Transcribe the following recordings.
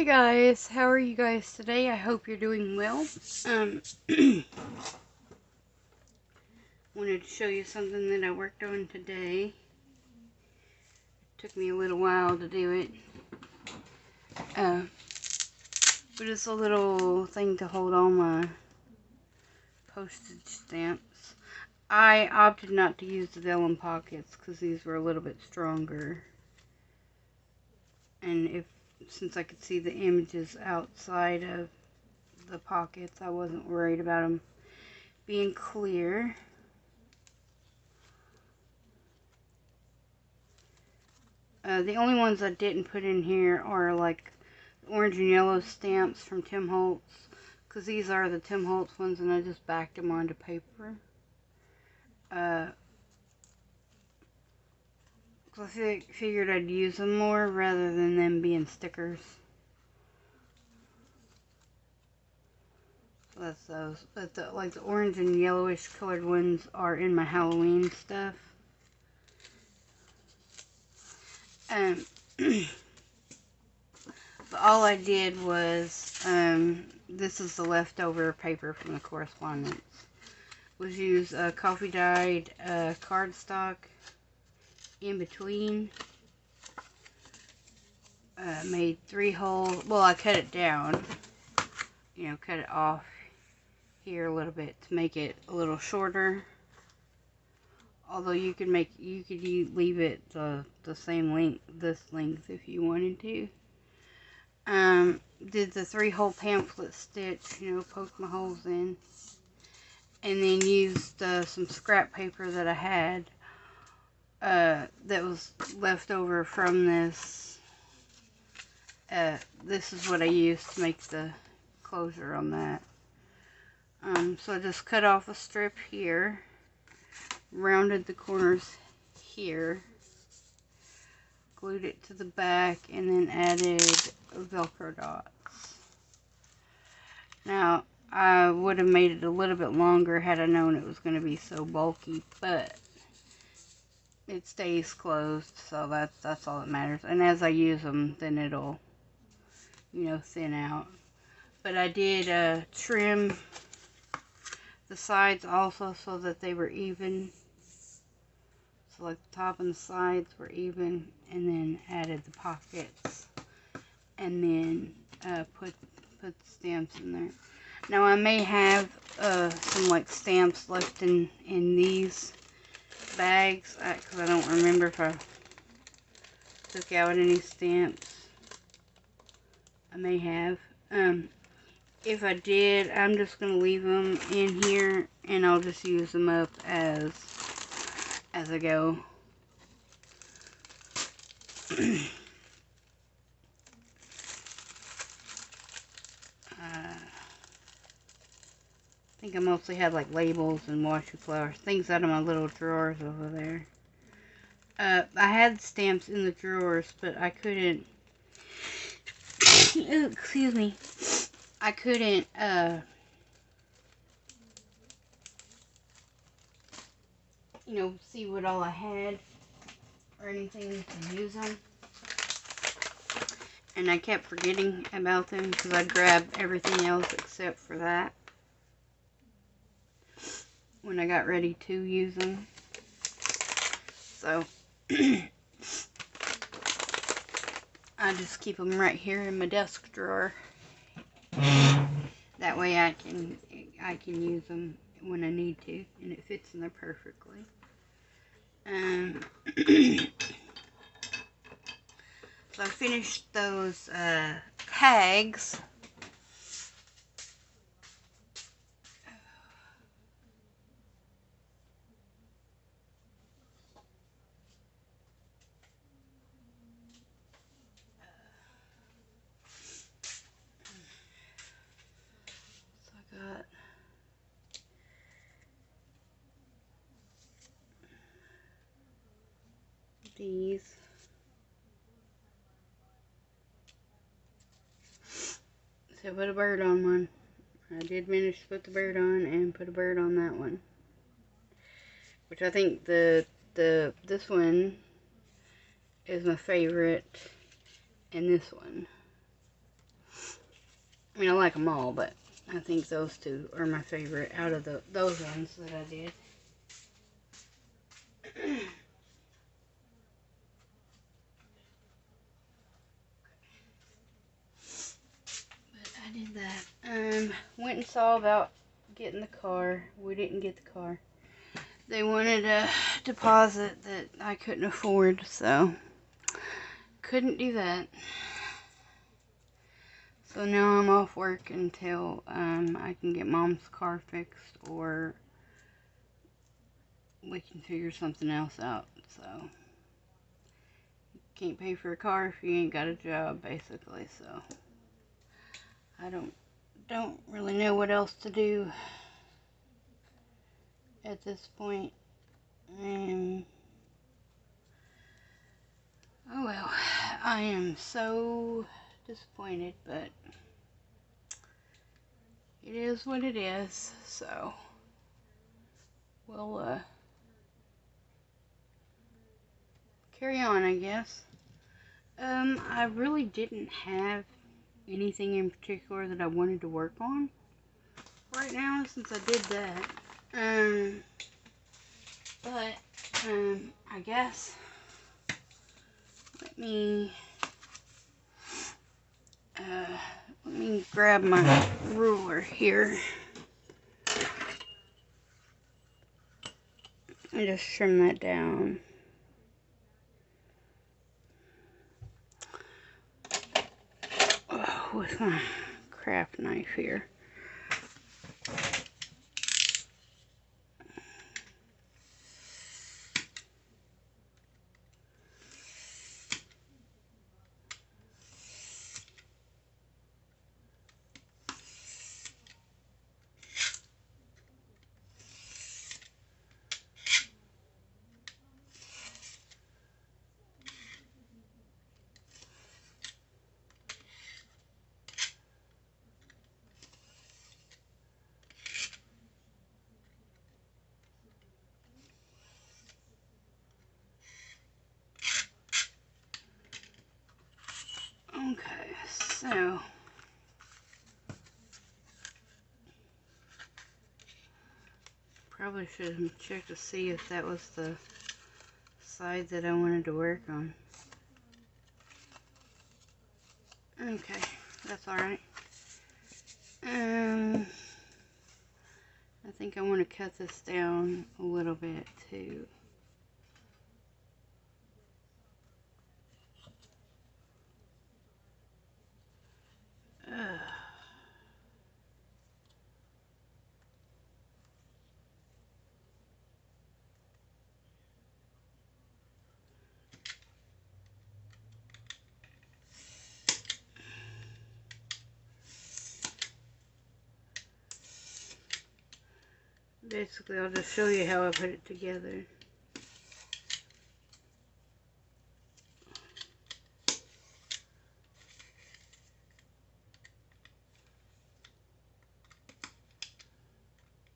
Hey guys, how are you guys today? I hope you're doing well. Wanted to show you something that I worked on today. It took me a little while to do it. But it's a little thing to hold all my postage stamps. I opted not to use the vellum pockets because these were a little bit stronger. And since I could see the images outside of the pockets, I wasn't worried about them being clear. The only ones I didn't put in here are like orange and yellow stamps from Tim Holtz, because these are the Tim Holtz ones, and I just backed them onto paper. Because I figured I'd use them more rather than them being stickers. So that's those. But like the orange and yellowish colored ones are in my Halloween stuff. But all I did was, this is the leftover paper from the correspondence, was use coffee dyed cardstock in between. Made 3 holes. Well, I cut it down, cut it off here a little bit to make it a little shorter. Although you could leave it the same length, this length, if you wanted to. Did the 3-hole pamphlet stitch, poked my holes in, and then used some scrap paper that I had that was left over from this. This is what I used to make the closure on that. So I just cut off a strip here, rounded the corners here, glued it to the back, and then added Velcro dots. Now, I would have made it a little bit longer had I known it was going to be so bulky, but it stays closed, so that's all that matters. And as I use them, then it'll, thin out. But I did trim the sides also so that they were even. So like the top and the sides were even, and then added the pockets, and then put the stamps in there. Now I may have some like stamps left in these bags, because I don't remember if I took out any stamps. I may have. If I did, I'm just going to leave them in here, and I'll just use them up as I go. I think I mostly had like labels and washi flowers, things out of my little drawers over there. I had stamps in the drawers, but I couldn't, excuse me, I couldn't, see what all I had or anything to use them. And I kept forgetting about them because I'd grab everything else except for that when I got ready to use them. So I just keep them right here in my desk drawer. That way I can use them when I need to, and it fits in there perfectly. So I finished those tags. So I got these. So I put a bird on one. I did manage to put the bird on and put a bird on that one. Which I think this one is my favorite, and this one. I mean, I like them all, but I think those two are my favorite out of those ones that I did. But I did that. Went and saw about getting the car. We didn't get the car. They wanted a deposit that I couldn't afford, so couldn't do that. So now I'm off work until I can get Mom's car fixed, or we can figure something else out. So you can't pay for a car if you ain't got a job, basically. So I don't really know what else to do at this point. Oh well, I am so disappointed, but it is what it is. So we'll carry on, I guess. I really didn't have anything in particular that I wanted to work on right now since I did that. But I guess let me grab my ruler here and just trim that down. Oh, with my craft knife here. Okay, so probably should have checked to see if that was the side that I wanted to work on. Okay, that's alright. I think I want to cut this down a little bit too. Basically, I'll just show you how I put it together.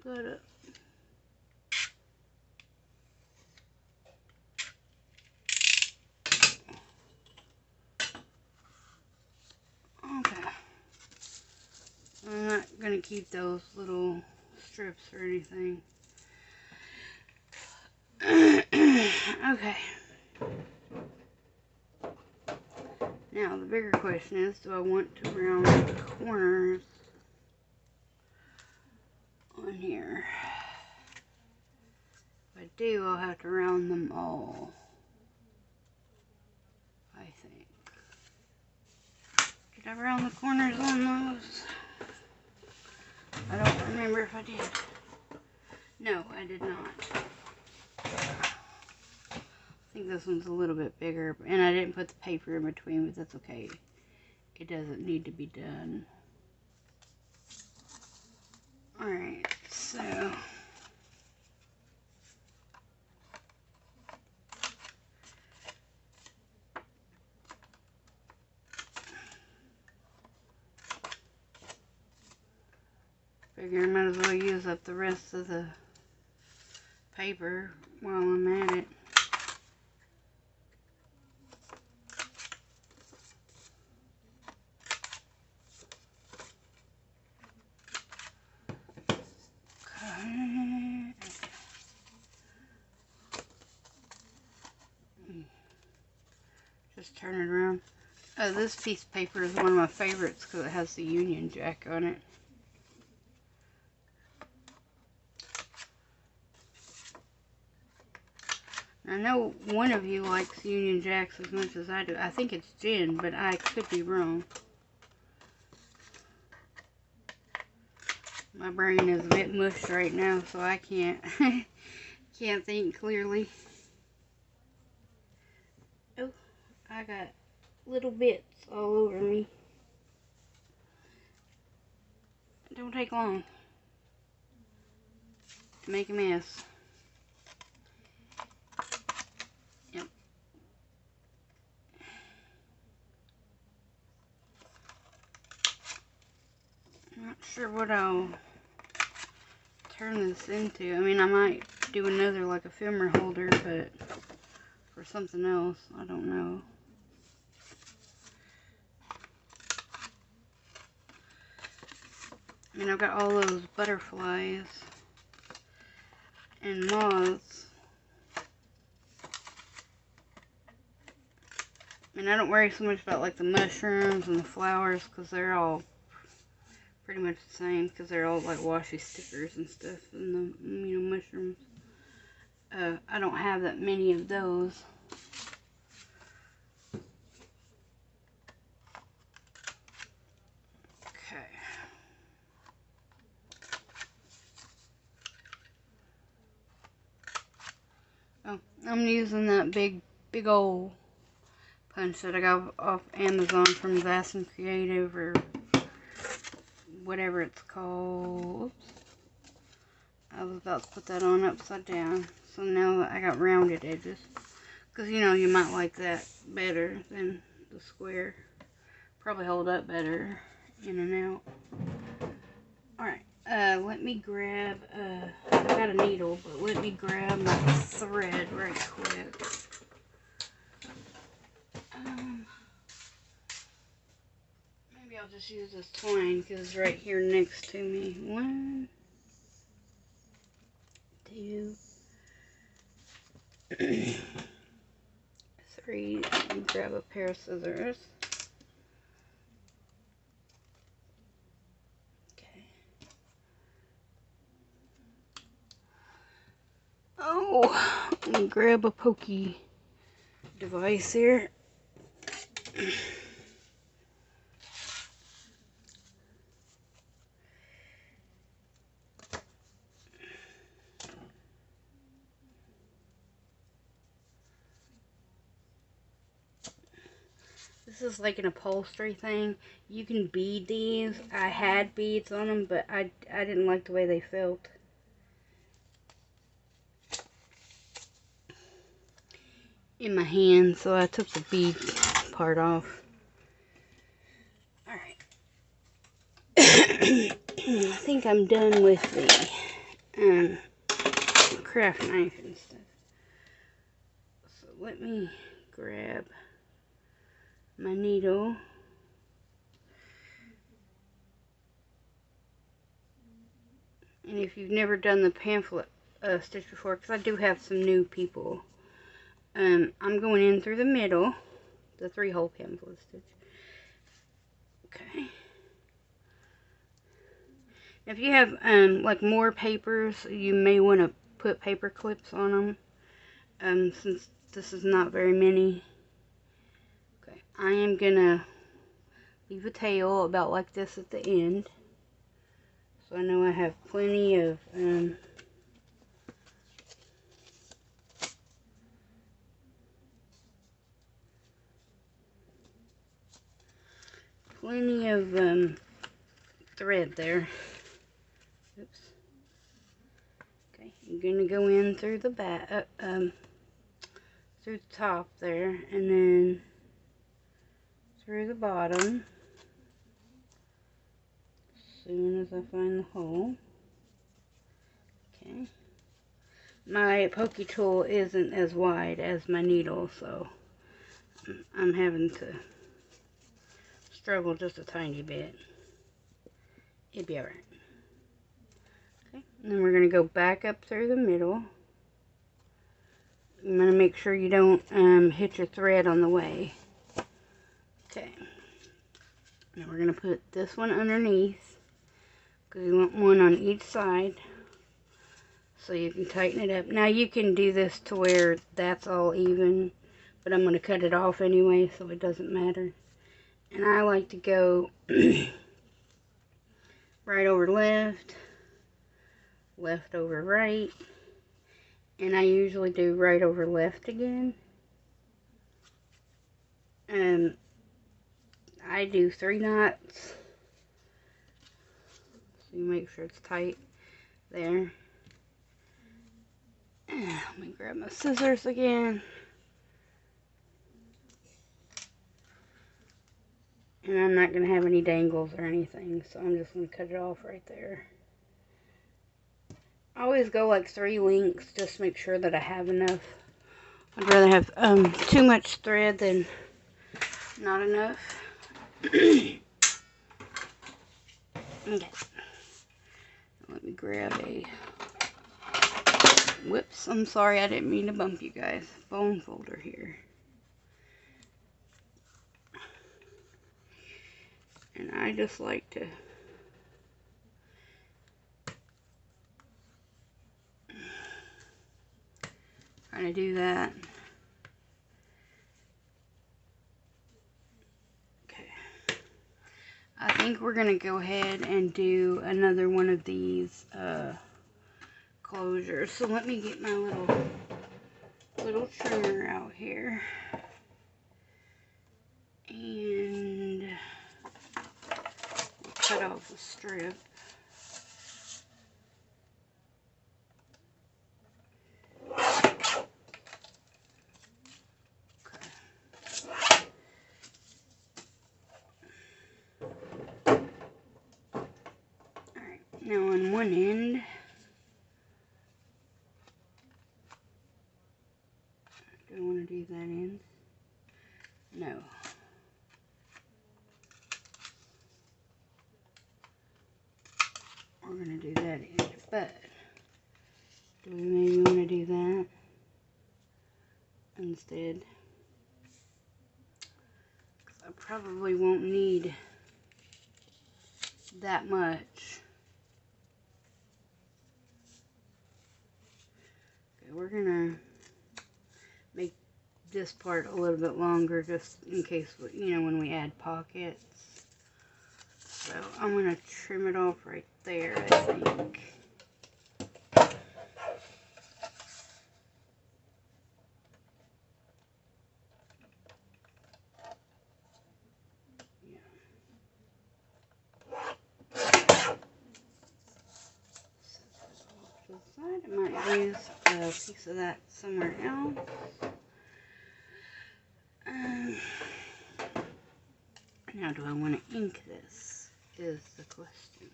But okay. I'm not going to keep those little strips or anything. Okay. Now, the bigger question is, do I want to round the corners on here? If I do, I'll have to round them all, I think. Did I round the corners on those? I don't remember if I did. No, I did not. I think this one's a little bit bigger, and I didn't put the paper in between, but that's okay. It doesn't need to be done. Alright, so figure I might as well use up the rest of the paper while I'm at it. Just turn it around. This piece of paper is one of my favorites because it has the Union Jack on it. I know one of you likes Union Jacks as much as I do. I think it's Jen, but I could be wrong. My brain is a bit mushed right now, so I can't can't think clearly. Oh, I got little bits all over me. It don't take long to make a mess. Yep. Not sure what I'll turn this into. I mean, I might do another like ephemera holder, but for something else, I don't know. I mean, I've got all those butterflies and moths. And I don't worry so much about like the mushrooms and the flowers because they're all pretty much the same because they're all like washi stickers and stuff. And the, you know, mushrooms. I don't have that many of those. Okay. Oh, I'm using that big old punch that I got off Amazon from Vast and Creative or whatever it's called. Oops. I was about to put that on upside down. So now I got rounded edges. Because, you know, you might like that better than the square. Probably hold up better in and out. Alright, let me grab, I've got a needle, but let me grab my thread right quick. Maybe I'll just use this twine because it's right here next to me. 1, 2, 3. Let me grab a pair of scissors. Okay. Oh, let me grab a pokey device here. This is like an upholstery thing. You can bead these. I had beads on them, but I didn't like the way they felt. In my hand, so I took the bead part off. Alright. I think I'm done with the craft knife and stuff. So let me grab my needle. And if you've never done the pamphlet stitch before, because I do have some new people, I'm going in through the middle, the 3-hole pamphlet stitch. Okay. If you have like more papers, you may want to put paper clips on them, since this is not very many. Okay, I am gonna leave a tail about like this at the end, so I know I have plenty of thread there. Oops. Okay, I'm gonna go in through the back, through the top there, and then through the bottom. As soon as I find the hole. Okay. My pokey tool isn't as wide as my needle, so I'm having to struggle just a tiny bit. It'll be alright. Okay, and then we're going to go back up through the middle. I'm going to make sure you don't hit your thread on the way. Okay. Now we're going to put this one underneath, because you want one on each side, so you can tighten it up. Now you can do this to where that's all even, but I'm going to cut it off anyway, so it doesn't matter. And I like to go right over left, left over right, and I usually do right over left again. And I do 3 knots, so you make sure it's tight there. Let me grab my scissors again. And I'm not going to have any dangles or anything, so I'm just going to cut it off right there. I always go like 3 links, just to make sure that I have enough. I'd rather have too much thread than not enough. Okay. Let me grab a... Whoops, I'm sorry, I didn't mean to bump you guys. Bone folder here. And I just like to kind of do that. Okay. I think we're going to go ahead and do another one of these closures. So let me get my little trimmer out here. And cut off the strip. Now on one end, do I want to do that end? No. We're going to do that end, but do we maybe want to do that instead? 'Cause I probably won't need that much. Okay, we're going to make this part a little bit longer just in case, you know, when we add pockets. So I'm going to trim it off right there, I think. I might use a piece of that somewhere else. Now, do I want to ink this? Is the question.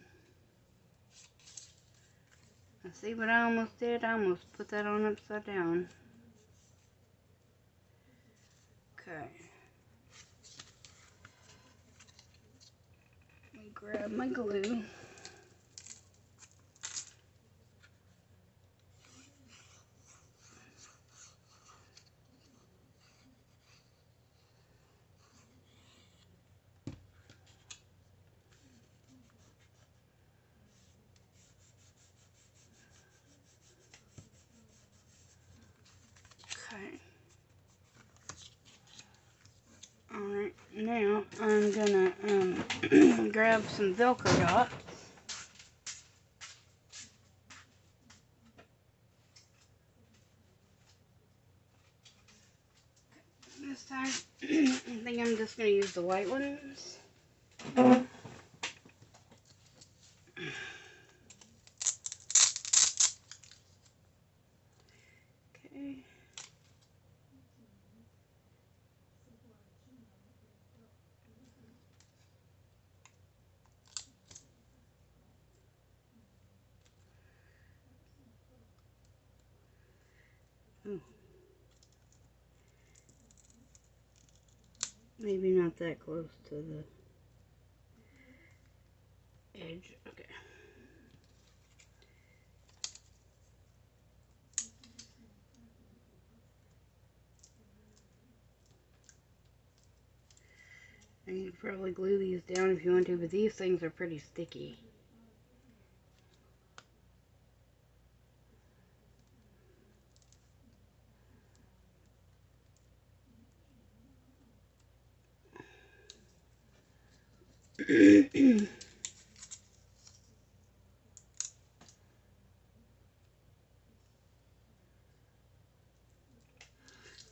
Now, see what I almost did? I almost put that on upside down. Okay. Let me grab my glue. Okay. Alright, now I'm gonna grab some Velcro dots. This time, I think I'm just gonna use the white ones. Okay. Ooh. Maybe not that close to the edge. Okay. And you could probably glue these down if you want to, but these things are pretty sticky.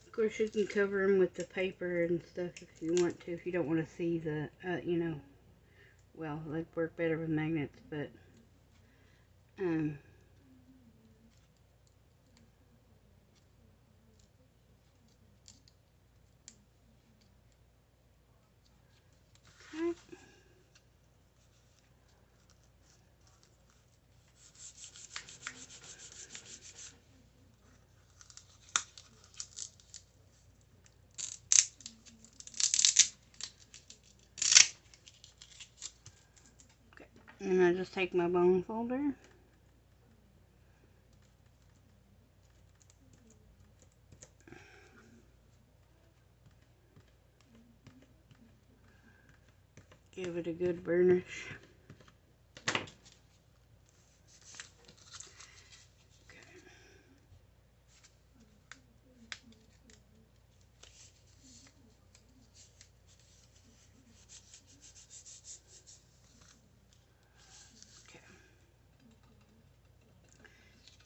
Of course, you can cover them with the paper and stuff if you want to, if you don't want to see the, you know, well, they'd work better with magnets, but, okay. And I just take my bone folder. Give it a good burnish. Okay.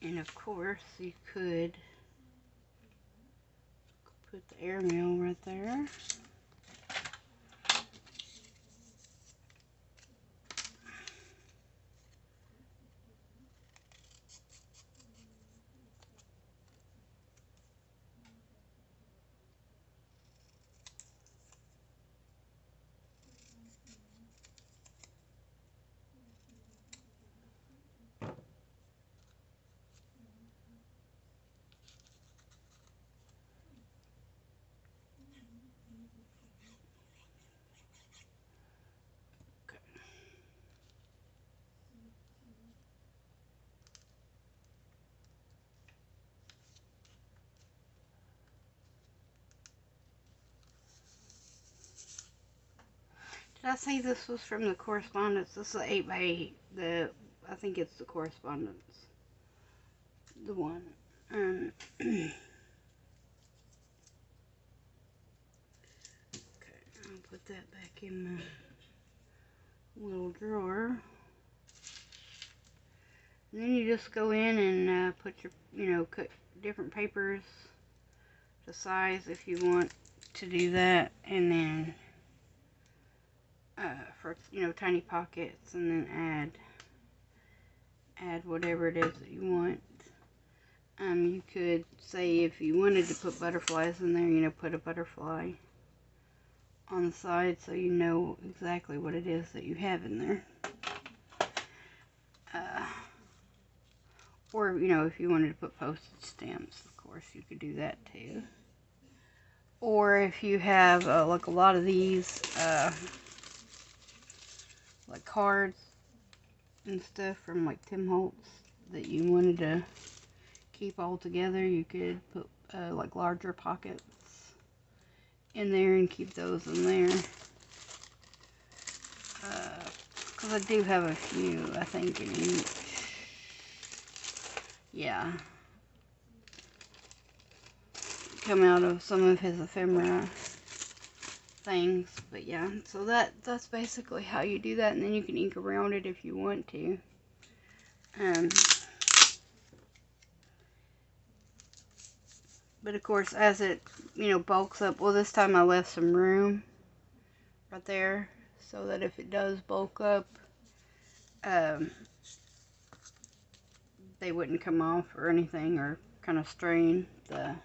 And of course, you could put the airmail right there. Did I say this was from the correspondence? This is 8x8. I think it's the correspondence. The one. Okay, I'll put that back in my little drawer. And then you just go in and put your, cut different papers to size if you want to do that. And then for, tiny pockets, and then add whatever it is that you want. You could say if you wanted to put butterflies in there, put a butterfly on the side so you know exactly what it is that you have in there. Or, if you wanted to put postage stamps, of course, you could do that too. Or if you have, like a lot of these, like cards and stuff from like Tim Holtz that you wanted to keep all together, you could put like larger pockets in there and keep those in there. Because I do have a few, I think, in each. Yeah. Come out of some of his ephemera things. But yeah, so that's basically how you do that. And then you can ink around it if you want to. But of course, as it, bulks up, well, this time I left some room right there so that if it does bulk up, they wouldn't come off or anything or kind of strain the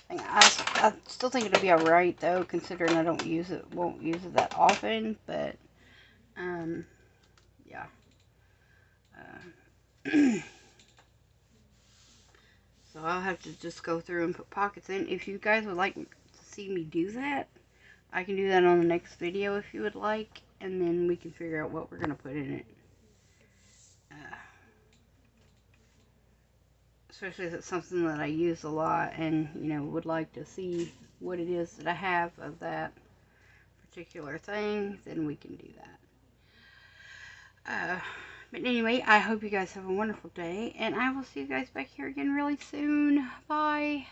thing. I still think it'll be alright though, considering I won't use it that often, but yeah. So I'll have to just go through and put pockets in. If you guys would like to see me do that, I can do that on the next video if you would like, and then we can figure out what we're going to put in it. Especially if it's something that I use a lot and, would like to see what it is that I have of that particular thing, then we can do that. But anyway, I hope you guys have a wonderful day, and I will see you guys back here again really soon. Bye.